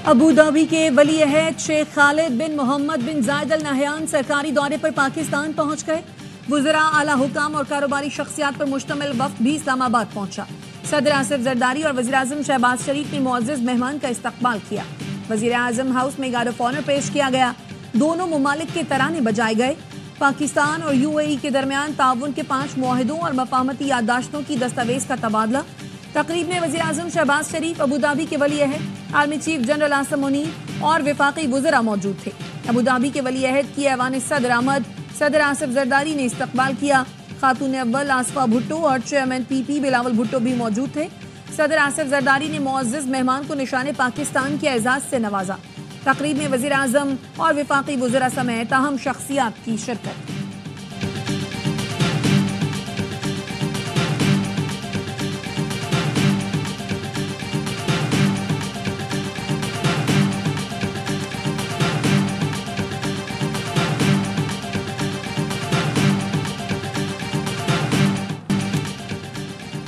Abu Dhabi के वली अहद शेख खालिद बिन मोहम्मद बिन जायद अल नहयान सरकारी दौरे पर पाकिस्तान पहुंच गए। वुज़रा, आला हुकाम और कारोबारी शख्सियात पर मुश्तमिल वफ्द भी इस्लामाबाद पहुंचा। सदर आसिफ जरदारी और वज़ीर आज़म शहबाज शरीफ ने मुअज़्ज़ज़ मेहमान का इस्तकबाल किया। वज़ीर आज़म हाउस में गार्ड ऑफ ऑनर पेश किया गया। दोनों मुमालिक के तराने बजाए गए। पाकिस्तान और UAE के दरमियान ताउन के 5 मुआहिदों और मफाहमती याददाश्तों की दस्तावेज का तबादला। तकरीब में वज़ीर आज़म शहबाज शरीफ, अबू धाबी के वली अहद, army chief general Asim Munir और वफाकी वुज़रा मौजूद थे। अबू धाबी के वली अहद की ऐवान सदर आमद सदर आसिफ जरदारी ने इस्तकबाल किया। खातून अव्वल आसफा भुट्टो और चेयरमैन PP बिलावल भुट्टो भी मौजूद थे। सदर आसिफ जरदारी ने मुअज़्ज़ज़ मेहमान को निशाने पाकिस्तान के एजाज़ से नवाजा। तकरीब में वज़ीर आज़म और वफाकी वुज़रा समेत अहम शख्सियात की शिरकत।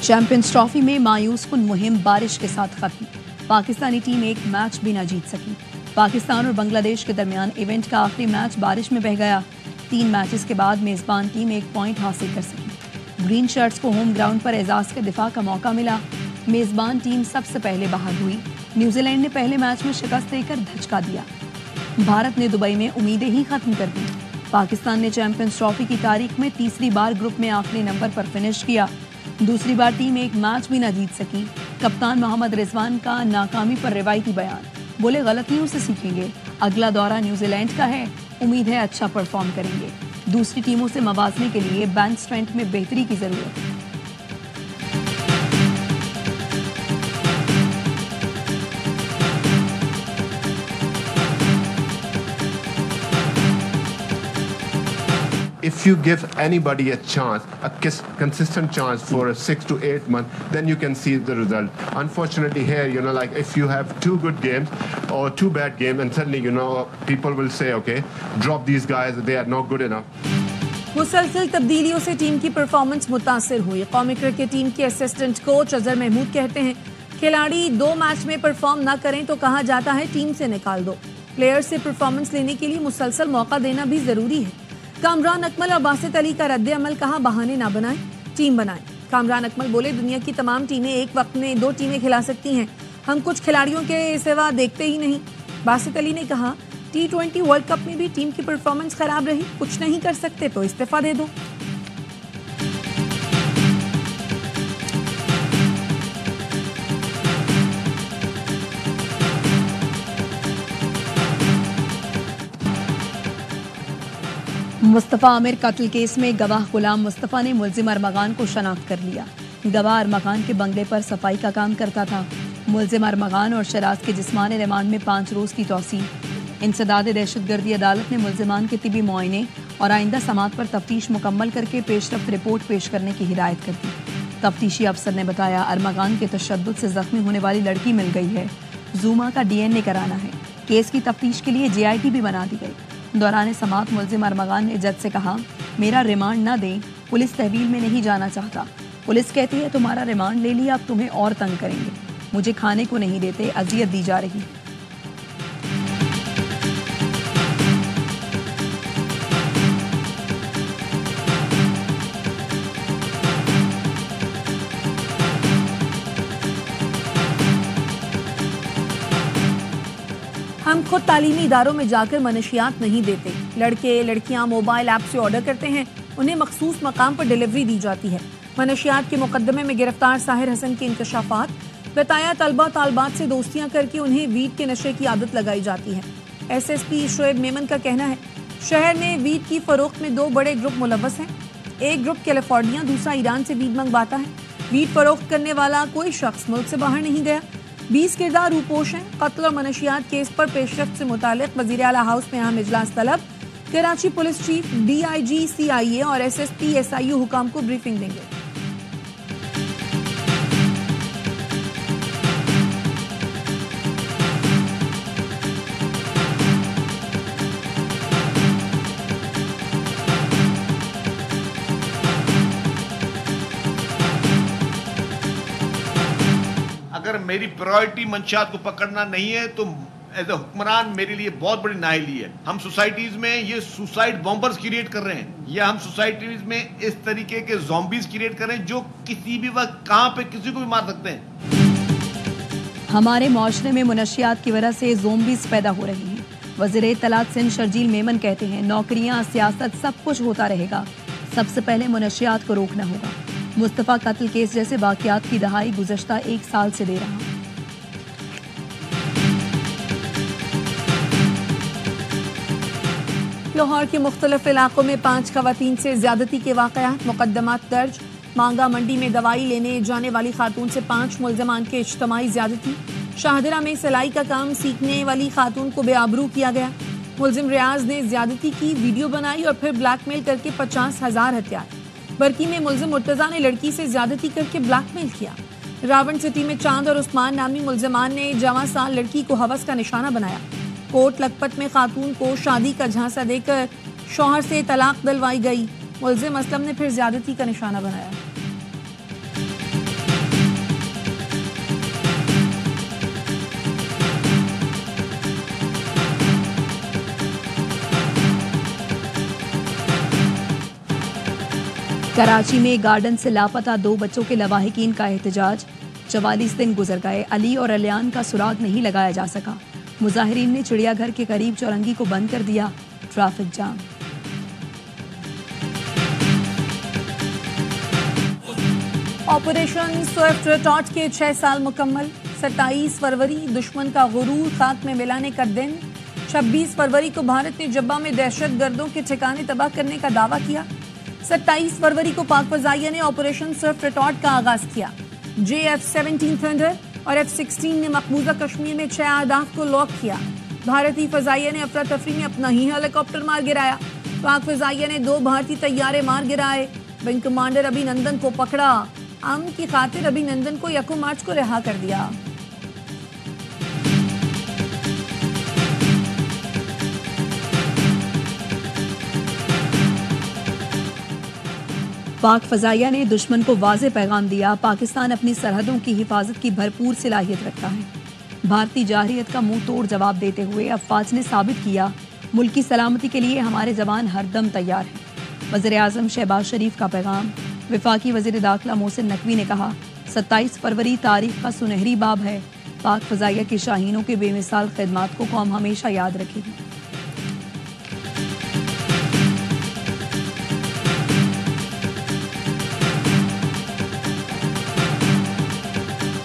चैंपियंस ट्रॉफी में मायूस कुन मुहिम बारिश के साथ खत्म। पाकिस्तानी टीम एक मैच भी न जीत सकी। पाकिस्तान और बांग्लादेश के दरमियान इवेंट का आखिरी मैच बारिश में बह गया। 3 मैचेस के बाद मेजबान टीम 1 पॉइंट हासिल कर सकी। ग्रीन शर्ट्स को होम ग्राउंड पर एजाज के दिफा का मौका मिला। मेजबान टीम सबसे पहले बाहर हुई। न्यूजीलैंड ने पहले मैच में शिकस्त देकर धचका दिया। भारत ने दुबई में उम्मीदें ही खत्म कर दी। पाकिस्तान ने चैंपियंस ट्रॉफी की तारीख में तीसरी बार ग्रुप में आखिरी नंबर पर फिनिश किया। दूसरी बार टीम एक मैच भी न जीत सकी। कप्तान मोहम्मद रिजवान का नाकामी पर रिवायती बयान, बोले गलतियों से सीखेंगे। अगला दौरा न्यूजीलैंड का है, उम्मीद है अच्छा परफॉर्म करेंगे। दूसरी टीमों से मवाजने के लिए बेंच स्ट्रेंथ में बेहतरी की जरूरत है। If you give anybody a chance, a consistent chance for a 6 to 8 months, then you can see the result. Unfortunately here, like if you have 2 good games or 2 bad games, and suddenly, people will say, okay, drop these guys, they are not good enough. मुसलसल तब्दीलियों से team की performance मुतासिर हुई। कौमी cricket team के assistant coach Azhar Mahmood कहते हैं, खिलाड़ी 2 मैच में परफॉर्म ना करें तो कहा जाता है टीम से निकाल दो। प्लेयर से परफॉर्मेंस लेने के लिए मुसलसल मौका देना भी जरूरी है। कामरान अकमल और बासित अली का रद्द अमल, कहा बहाने ना बनाएं, टीम बनाएं। कामरान अकमल बोले, दुनिया की तमाम टीमें एक वक्त में 2 टीमें खिला सकती हैं, हम कुछ खिलाड़ियों के सिवा देखते ही नहीं। बासित अली ने कहा, T20 वर्ल्ड कप में भी टीम की परफॉर्मेंस खराब रही, कुछ नहीं कर सकते तो इस्तीफा दे दो। मुस्तफ़ा आमिर कत्ल केस में गवाह गुलाम मुस्तफ़ा ने मुल्जिम अरमगान को शनाख्त कर लिया। गवाह अरमगान के बंगले पर सफाई का काम करता था। मुल्जिम अरमगान और शराज के जिस्मानी रिमांड में 5 रोज़ की तौसील। इंसदाद दहशतगर्दी अदालत ने मुल्जिमान के तिबी मुआयने और आइंदा समात पर तफ्तीश मुकम्मल करके पेशरफ्त रिपोर्ट पेश करने की हिदायत कर दी। तफ्तीशी अफसर ने बताया, अरमगान के तशद्दुद से जख्मी होने वाली लड़की मिल गई है, जूमा का DNA कराना है। केस की तफ्तीश के लिए JIT भी बना दी गई। दौरान समात मुल्जिम अरमगान ने जज से कहा, मेरा रिमांड न दें, पुलिस तहवील में नहीं जाना चाहता। पुलिस कहती है तुम्हारा रिमांड ले लिया, अब तुम्हें और तंग करेंगे, मुझे खाने को नहीं देते, अजियत दी जा रही है। हम खुद तालीमी इदारों में जाकर मनशियात नहीं देते। लड़के लड़कियां मोबाइल ऐप से ऑर्डर करते हैं, उन्हें मखसूस मकाम पर डिलीवरी दी जाती है। मनशियात के मुकदमे में गिरफ्तार साहिर हसन के इंकशाफात, बताया तलबा तालबात से दोस्तियां करके उन्हें वीड के नशे की आदत लगाई जाती है। SSP शोएब मेमन का कहना है, शहर में वीड की फरोख्त में 2 बड़े ग्रुप मुलव्वस हैं। एक ग्रुप कैलिफोर्निया, दूसरा ईरान से वीड मंगवाता है। वीड फरोख्त करने वाला कोई शख्स मुल्क से बाहर नहीं गया। 20 किरदार रूपोश हैं। कत्ल और मनशियात केस पर पेशरफ्त से मुतालिक वज़ीर आला हाउस में अहम इजलास तलब। Karachi police chief, DIG CIA और SSP SIU हुकाम को ब्रीफिंग देंगे। अगर मेरी प्रायोरिटी मंशियात को पकड़ना नहीं है तो एज ए हुक्मरान मेरे लिए बहुत बड़ी नाअहली है। हम सोसाइटीज में ये सुसाइड बॉम्बर्स क्रिएट कर रहे हैं, या हम सोसाइटीज में इस तरीके के ज़ॉम्बीज क्रिएट कर रहे हैं जो किसी भी वक्त कहां पे किसी को भी मार सकते हैं। हमारे माशरे में मुनशियात की वजह से ज़ॉम्बीज पैदा हो रही हैं। वज़ीर इत्तलात सिंध शर्जील मेमन कहते हैं, नौकरियां, सियासत, सब कुछ होता रहेगा, सबसे पहले मुनशियात को रोकना होगा। मुस्तफ़ा कत्ल केस जैसे वाक़यात की दहाई गुज़श्ता 1 साल से दे रहा। लाहौर के मुख्तलिफ इलाकों में 5 खवातीन से ज्यादती के वाक़यात, मुकदमात दर्ज। मांगा मंडी में दवाई लेने जाने वाली खातून से 5 मुल्ज़मान के इज्तमाई ज्यादती। शाहदरा में सिलाई का काम सीखने वाली खातून को बेआबरू किया गया। मुल्जिम रियाज ने ज्यादती की वीडियो बनाई और फिर ब्लैकमेल करके 50,000 हथियार। बरकी में मुल्जिम मुर्तज़ा ने लड़की से ज्यादती करके ब्लैकमेल किया। रावण सिटी में चांद और उस्मान नामी मुल्जिमान ने जवां साल लड़की को हवस का निशाना बनाया। कोट लखपत में खातून को शादी का झांसा देकर शौहर से तलाक दिलवाई गई। मुल्जिम असलम ने फिर ज्यादती का निशाना बनाया। कराची में गार्डन से लापता 2 बच्चों के लवाहिकीन का एहतजाज। 44 दिन गुजर गए, अली और अलियान का सुराग नहीं लगाया जा सका। मुजाहिरीन ने चिड़ियाघर के करीब चौरंगी को बंद कर दिया। Traffic jam. Operation Swift retort के 6 साल मुकम्मल। 27 फरवरी दुश्मन का गुरूर खाक में मिलाने का दिन। 26 फरवरी को भारत ने जब्बा में दहशतगर्दों के ठिकाने तबाह करने का दावा किया। 27 फरवरी को पाक फजाइया ने ऑपरेशन स्विफ्ट रिटॉर्ट का आगाज किया। JF-17 थंडर और F-16 ने मकबूजा कश्मीर में 6 अहदाफ को लॉक किया। भारतीय फजाइया ने अफरा तफरी में अपना ही हेलीकॉप्टर मार गिराया। पाक फजाइया ने 2 भारतीय तैयारे मार गिराए। विंग कमांडर अभिनंदन को पकड़ा। अमन की खातिर अभिनंदन को 1 मार्च को रिहा कर दिया। पाक फजाइया ने दुश्मन को वाज़े पैगाम दिया, पाकिस्तान अपनी सरहदों की हिफाजत की भरपूर सलाहियत रखता है। भारतीय जारहियत का मुंह तोड़ जवाब देते हुए अफवाज ने साबित किया, मुल्क की सलामती के लिए हमारे जवान हरदम तैयार हैं। वज़ीर आज़म शहबाज शरीफ का पैगाम। वफाकी वज़ीर दाखिला मोहसिन नकवी ने कहा, 27 फरवरी तारीख का सुनहरी बाब है। पाक फजाइया के शाहीनों के बेमिसाल खिदमात को कौम हमेशा याद रखेगी।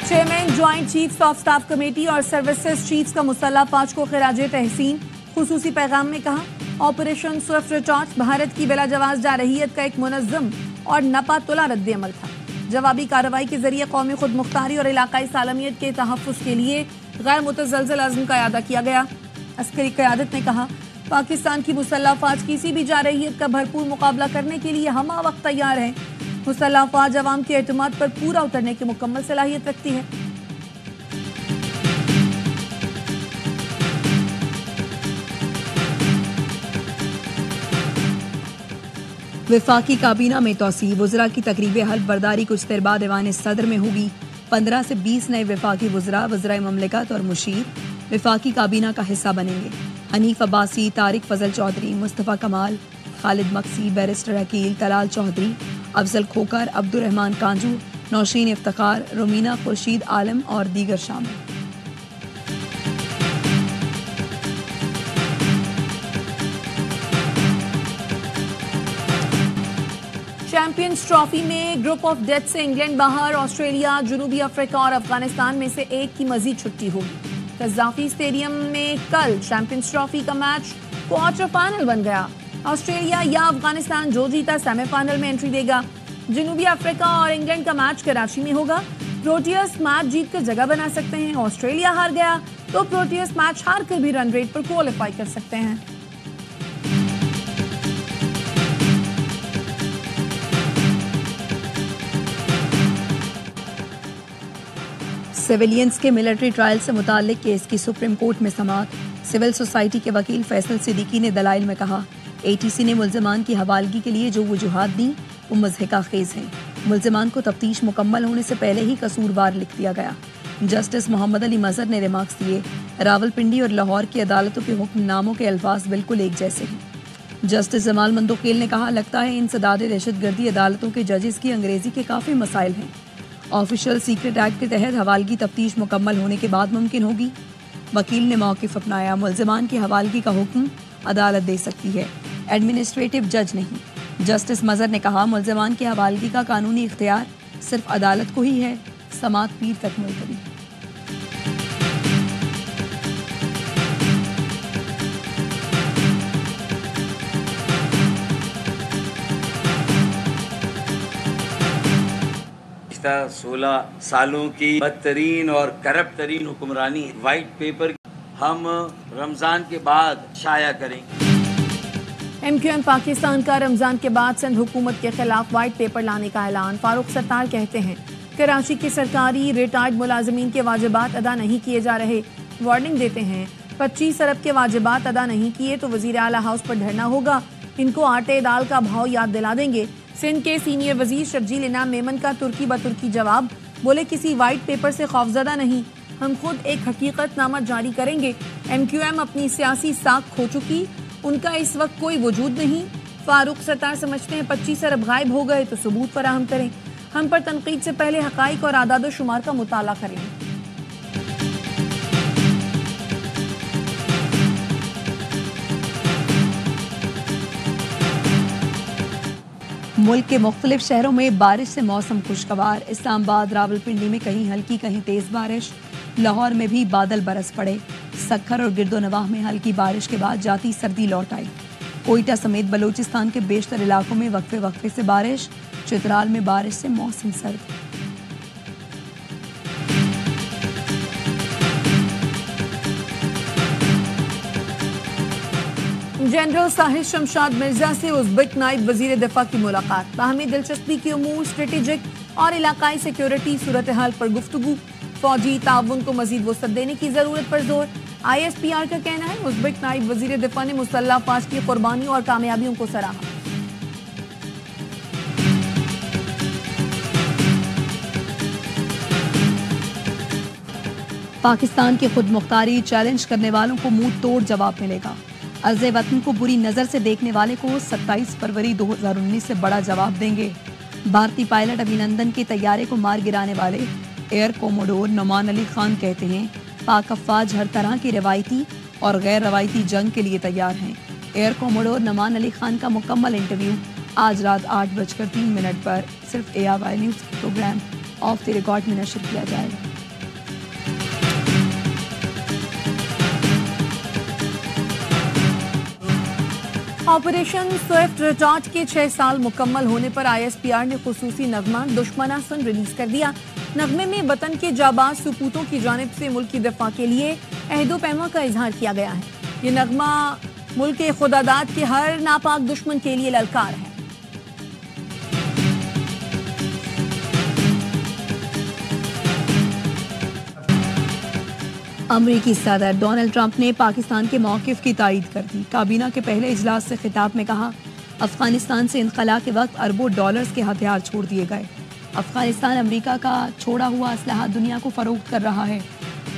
Chairman joint chiefs of staff committee और सर्विसेज चीफ्स का मुसल्ला फाज को खिराजे तहसीन। खुसूसी पैगाम में कहा, ऑपरेशन स्विफ्ट रिटॉर्ट भारत की बिला जवाज जारहियत का एक मुनज़्ज़म और नपातुला रद्द अमल था। जवाबी कार्रवाई के जरिए कौमी खुद मुख्तारी और इलाकाई सालमियत के तहफ़्फ़ुज़ के लिए गैर मुतज़लज़ल अज़्म का अदा किया गया। अस्करी क़यादत ने कहा, पाकिस्तान की मुसल्ला फ़ौज किसी भी जारहियत का भरपूर मुकाबला करने के लिए हमा वक्त तैयार है। मुसल्ला फ़ौज अवाम के एतमाद पर पूरा उतरने की मुकम्मल सलाहियत रखती है। वफाकी काबीना में तोसी। वुज़रा की तकरीब हल्फ बर्दारी कुछ देर बाद ऐवान सदर में होगी। 15 से 20 नए वफाकी वुज़रा, वज़राए ममलिकत और मुशीर वफाकी काबीना का हिस्सा बनेंगे। हनीफ अब्बासी, तारिक फजल चौधरी, मुस्तफ़ा कमाल, खालिद मक्सी, बैरिस्टर अकील, तलाल चौधरी, अफजल खोकर, अब्दुर्रहमान कांजू, नौशीन इफ्तिखार, रुमीना खुर्शीद आलम और दीगर शामिल। चैंपियंस ट्रॉफी में ग्रुप ऑफ डेथ से इंग्लैंड बाहर। ऑस्ट्रेलिया, जनूबी अफ्रीका और अफगानिस्तान में से एक की मजीद छुट्टी होगी। कज़ाफी स्टेडियम में कल चैंपियंस ट्रॉफी का मैच क्वार्टर फाइनल बन गया। ऑस्ट्रेलिया या अफगानिस्तान जो जीता सेमीफाइनल में एंट्री देगा। जनूबी अफ्रीका और इंग्लैंड का मैच कराची में होगा। प्रोटियस मैच जीतकर जगह बना सकते हैं। ऑस्ट्रेलिया हार गया तो प्रोटियस मैच हार कर भी रन रेट पर क्वालिफाई कर सकते हैं। सिविलियंस के मिलिट्री ट्रायल से मुताल्लिक केस की सुप्रीम कोर्ट में समाअत। सिविल सोसाइटी के वकील फैसल सिद्दीकी ने दलाइल में कहा, ATC ने मुल्ज़िमान की हवालगी के लिए जो वजूहात दी वो मुज़हिका खेज़ हैं। मुल्ज़िमान को तफ्तीश मुकम्मल होने से पहले ही कसूरवार लिख दिया गया। जस्टिस मोहम्मद अली मजहर ने रिमार्क्स दिए, रावलपिंडी और लाहौर की अदालतों के हुक्मनामों के अल्फाज बिल्कुल एक जैसे हैं। जस्टिस जमाल मंदोखेल ने कहा, लगता है इंसदाद दहशतगर्दी अदालतों के जजेस की अंग्रेजी के काफ़ी मसाइल हैं। ऑफिशियल सीक्रेट एक्ट के तहत हवालगी तफ्तीश मुकम्मल होने के बाद मुमकिन होगी। वकील ने मौक़िफ़ अपनाया, मुल्ज़िमान की हवालगी का हुक्म अदालत दे सकती है, एडमिनिस्ट्रेटिव जज नहीं। जस्टिस मजहर ने कहा, मुल्ज़िमान की हवालगी का कानूनी इख्तियार सिर्फ अदालत को ही है, समात पीर तक मुलतवी। पिछले 16 सालों की बदतरीन और करप्ट तरीन हुक्मरानी वाइट पेपर हम रमजान के बाद शाया करेंगे। MQM पाकिस्तान का रमजान के बाद सिंध हुकूमत के खिलाफ वाइट पेपर लाने का ऐलान। फारूक सत्तार कहते हैं, कराची के सरकारी रिटायर्ड मुलाजमीन के वाजिबात अदा नहीं किए जा रहे। वार्निंग देते हैं, 25 अरब के वाजिबात अदा नहीं किए तो वजीर आला हाउस पर धरना होगा। इनको आटे दाल का भाव याद दिला देंगे। सिंध के सीनियर वजीर शर्जील इनाम मेमन का तुर्की बतुर्की जवाब, बोले किसी वाइट पेपर से खौफजदा नहीं, हम खुद एक हकीकतनामा जारी करेंगे। MQM अपनी सियासी साख खो चुकी, उनका इस वक्त कोई वजूद नहीं। फारूक सत्तार समझते हैं 25 अरब गायब हो गए तो सबूत फराहम करें। हम पर तनकीद से पहले हकाइक और आदाद शुमार का मुताला करें। मुल्क के मुख्तलिफ शहरों में बारिश से मौसम खुशगवार। इस्लामाबाद, रावलपिंडी में कहीं हल्की कहीं तेज बारिश। लाहौर में भी बादल बरस पड़े। सक्खर और गिरदोनवाह में हल्की बारिश के बाद जाती सर्दी लौट आई। कोयटा समेत बलूचिस्तान के बेशतर इलाकों में वक्फे वक्फे से बारिश। चित्राल में बारिश से मौसम सर्द। जनरल साहिद शमशाद मिर्जा से उज़्बेक नायब वजीर दिफा की मुलाकात। बाहमी दिलचस्पी के उमूर, स्ट्रेटेजिक और इलाकाई सिक्योरिटी सूरत हाल पर गुफ्तगू। फौजी ताउन को मजीद वसअत देने की जरूरत पर जोर। ISPR का कहना है, उज़्बेक नायब वजीर दिफा ने मुसल्लह अफवाज की कुर्बानी और कामयाबियों को सराहा। पाकिस्तान की खुद मुख्तारी चैलेंज करने वालों को मुंह तोड़ जवाब मिलेगा। अर्ज़े वतन को बुरी नजर से देखने वाले को 27 फरवरी 2019 से बड़ा जवाब देंगे। भारतीय पायलट अभिनंदन के तैयारे को मार गिराने वाले एयर कोमोडोर नुमान अली खान कहते हैं, पाक अफवाज हर तरह की रवायती और गैर रवायती जंग के लिए तैयार हैं। एयर कोमोडोर नुमान अली खान का मुकम्मल इंटरव्यू आज रात 8:03 पर सिर्फ ARY news program off the record में नशर किया जाएगा। ऑपरेशन स्विफ्ट रिटार्ट के 6 साल मुकम्मल होने पर ISPR ने खुसूसी नगमा दुश्मना सुन रिलीज कर दिया। नगमे में वतन के जाबाज सुपूतों की जानिब से मुल्क की दिफा के लिए अहदो पैमा का इजहार किया गया है। ये नगमा मुल्क के खुदादाद के हर नापाक दुश्मन के लिए ललकार है। अमरीकी सदर डोनाल्ड ट्रंप ने पाकिस्तान के मौक़िफ़ की तायीद कर दी। काबीना के पहले इजलास से खिताब में कहा, अफगानिस्तान से इनखला के वक्त अरबों डॉलर्स के हथियार छोड़ दिए गए। अफगानिस्तान अमेरिका का छोड़ा हुआ असलहा दुनिया को फरोख्त कर रहा है।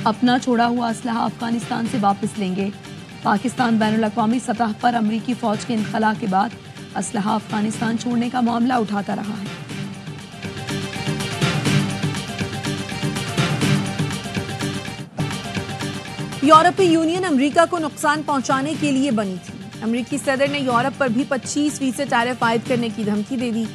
अपना छोड़ा हुआ असलहा अफगानिस्तान से वापस लेंगे। पाकिस्तान बैनुल-अक़वामी सतह पर अमरीकी फ़ौज के इनखला के बाद असलहा अफगानिस्तान छोड़ने का मामला उठाता रहा है। यूरोपीय यूनियन अमेरिका को नुकसान पहुंचाने के लिए बनी थी। अमेरिकी सदर ने यूरोप पर भी 25% टैरिफ आयद करने की धमकी दे दी।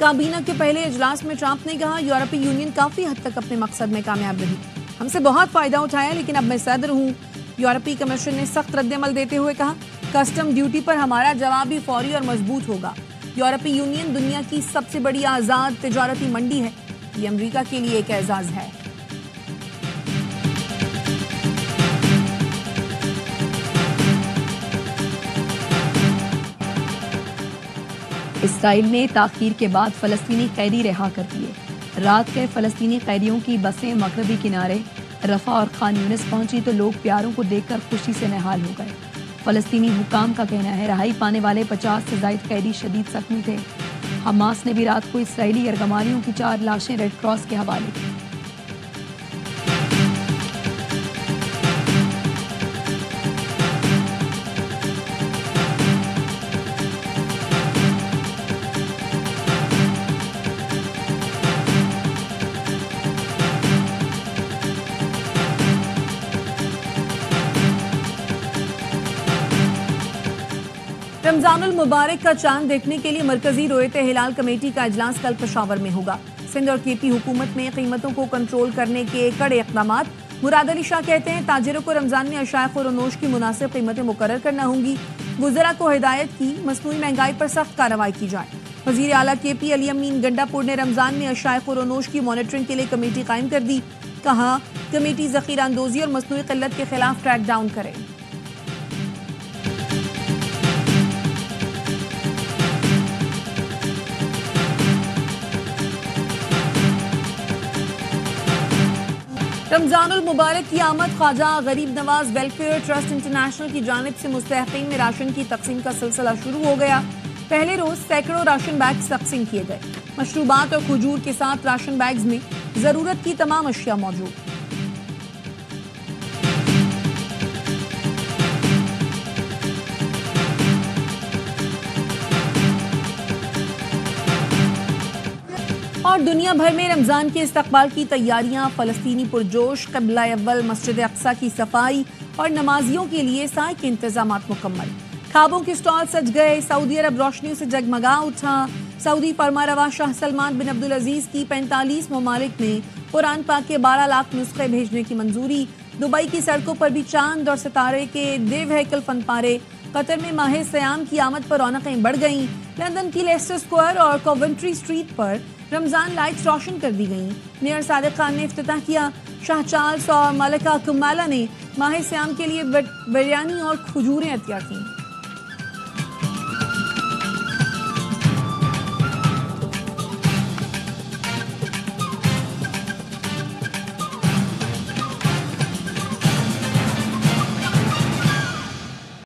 काबीना के पहले इजलास में ट्रंप ने कहा, यूरोपीय यूनियन काफी हद तक अपने मकसद में कामयाब रही, हमसे बहुत फायदा उठाया, लेकिन अब मैं सदर हूँ। यूरोपीय कमीशन ने सख्त रद्दमल देते हुए कहा, कस्टम ड्यूटी पर हमारा जवाब भी फौरी और मजबूत होगा। यूरोपीय यूनियन दुनिया की सबसे बड़ी आज़ाद तिजारती मंडी है। ये अमेरिका के लिए एक एजाज है। इसराइल ने ताख़ीर के बाद फ़लस्तीनी कैदी रिहा कर दिए। रात गए फ़लस्तीनी कैदियों की बसें मगरबी किनारे रफ़ा और खान यूनिस पहुंची तो लोग प्यारों को देखकर खुशी से निहाल हो गए। फ़लस्तीनी हुकाम का कहना है, रहाई पाने वाले 50 से ज़ायद कैदी शदीद जख्मी थे। हमास ने भी रात को इसराइली यरगमारियों की 4 लाशें रेड क्रॉस के हवाले की। रमजानुल मुबारक का चांद देखने के लिए मरकजी रोयत हिलाल कमेटी का इजलास कल पेशावर में होगा। सिंध और केपी हुकूमत में कीमतों को कंट्रोल करने के कड़े इक़दाम। मुराद अली शाह कहते हैं ताजिरों को रमजान में अशाय और नोश की मुनासिब कीमतें मुकर्रर करना होंगी। वुज़रा को हिदायत की मसनूई महंगाई पर सख्त कार्रवाई की जाए। वज़ीर आला केपी अली अमीन गंडापुर ने रमजान में अशाय और नोश की मॉनिटरिंग के लिए कमेटी कायम कर दी। कहा कमेटी ज़ख़ीरा अंदोज़ी और मसनूई क़िल्लत के खिलाफ क्रैक डाउन करे। रमजानुल मुबारक की आमद ख्वाजा गरीब नवाज वेलफेयर ट्रस्ट इंटरनेशनल की जानिब से मुस्तहक़ीन में राशन की तकसीम का सिलसिला शुरू हो गया। पहले रोज सैकड़ों राशन बैग्स तकसीम किए गए। मशरूबात और खजूर के साथ राशन बैग्स में जरूरत की तमाम अशिया मौजूद। और दुनिया भर में रमजान के इस्तकबाल की तैयारियां। फलस्तीनी पुरजोश। क़िबला अव्वल मस्जिद अक्सा की सफाई और नमाजियों के लिए साए के इंतजाम मुकम्मल। खाबों के स्टॉल सज गए। सऊदी अरब रोशनियों से जगमगा उठा। सऊदी फरमारवा शाह सलमान बिन अब्दुल अजीज की 45 ममालिक में कुरान पाक के 12 लाख नुस्खे भेजने की मंजूरी। दुबई की सड़कों पर भी चांद और सितारे के देव हैकल फनपारे। कतर में माह सयाम की आमद पर रौनकें बढ़ गईं। लंदन की लेस्टर स्क्वायर और कोवेंट्री स्ट्रीट पर रमजान लाइट्स रोशन कर दी गईं। मेयर सादिक खान ने इफ्तिताह किया। शाह चार्ल्स और मलिका कुमाला ने माह सयाम के लिए बिरयानी और खजूरें अतिया की।